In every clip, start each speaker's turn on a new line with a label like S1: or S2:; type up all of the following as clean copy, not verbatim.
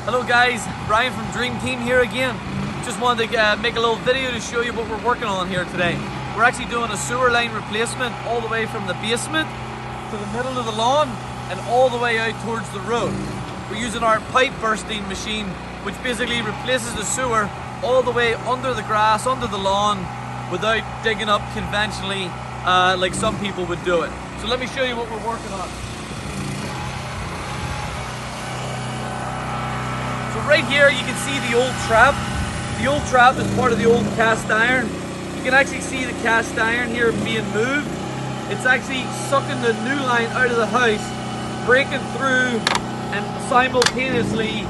S1: Hello guys, Brian from Dream Team here again. Just wanted to make a little video to show you what we're working on here today. We're actually doing a sewer line replacement all the way from the basement to the middle of the lawn and all the way out towards the road. We're using our pipe bursting machine, which basically replaces the sewer all the way under the grass, under the lawn, without digging up conventionally like some people would do it. So let me show you what we're working on. So right here you can see the old trap. The old trap is part of the old cast iron. You can actually see the cast iron here being moved. It's actually sucking the new line out of the house, breaking through and simultaneously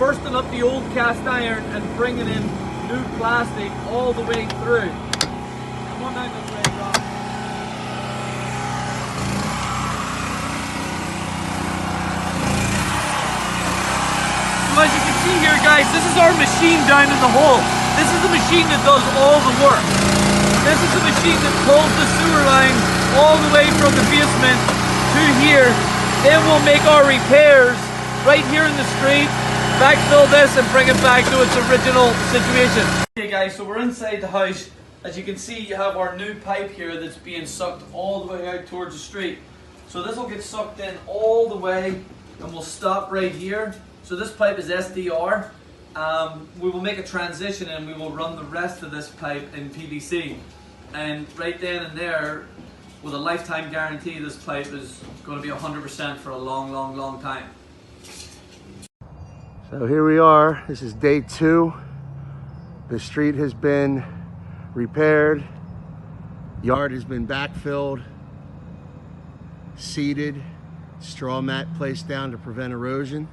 S1: bursting up the old cast iron and bringing in new plastic all the way through. Come on down this way, Rob. So as you can see here, guys, this is our machine down in the hole. This is the machine that does all the work. This is the machine that pulls the sewer line all the way from the basement to here. Then we'll make our repairs right here in the street, backfill this and bring it back to its original situation. Okay guys, so we're inside the house. As you can see, you have our new pipe here that's being sucked all the way out towards the street. So this will get sucked in all the way and we'll stop right here. So this pipe is SDR. We will make a transition and we will run the rest of this pipe in PVC. And right then and there, with a lifetime guarantee, this pipe is going to be 100% for a long, long, long time.
S2: So here we are. This is day 2. The street has been repaired. Yard has been backfilled, seeded, straw mat placed down to prevent erosion.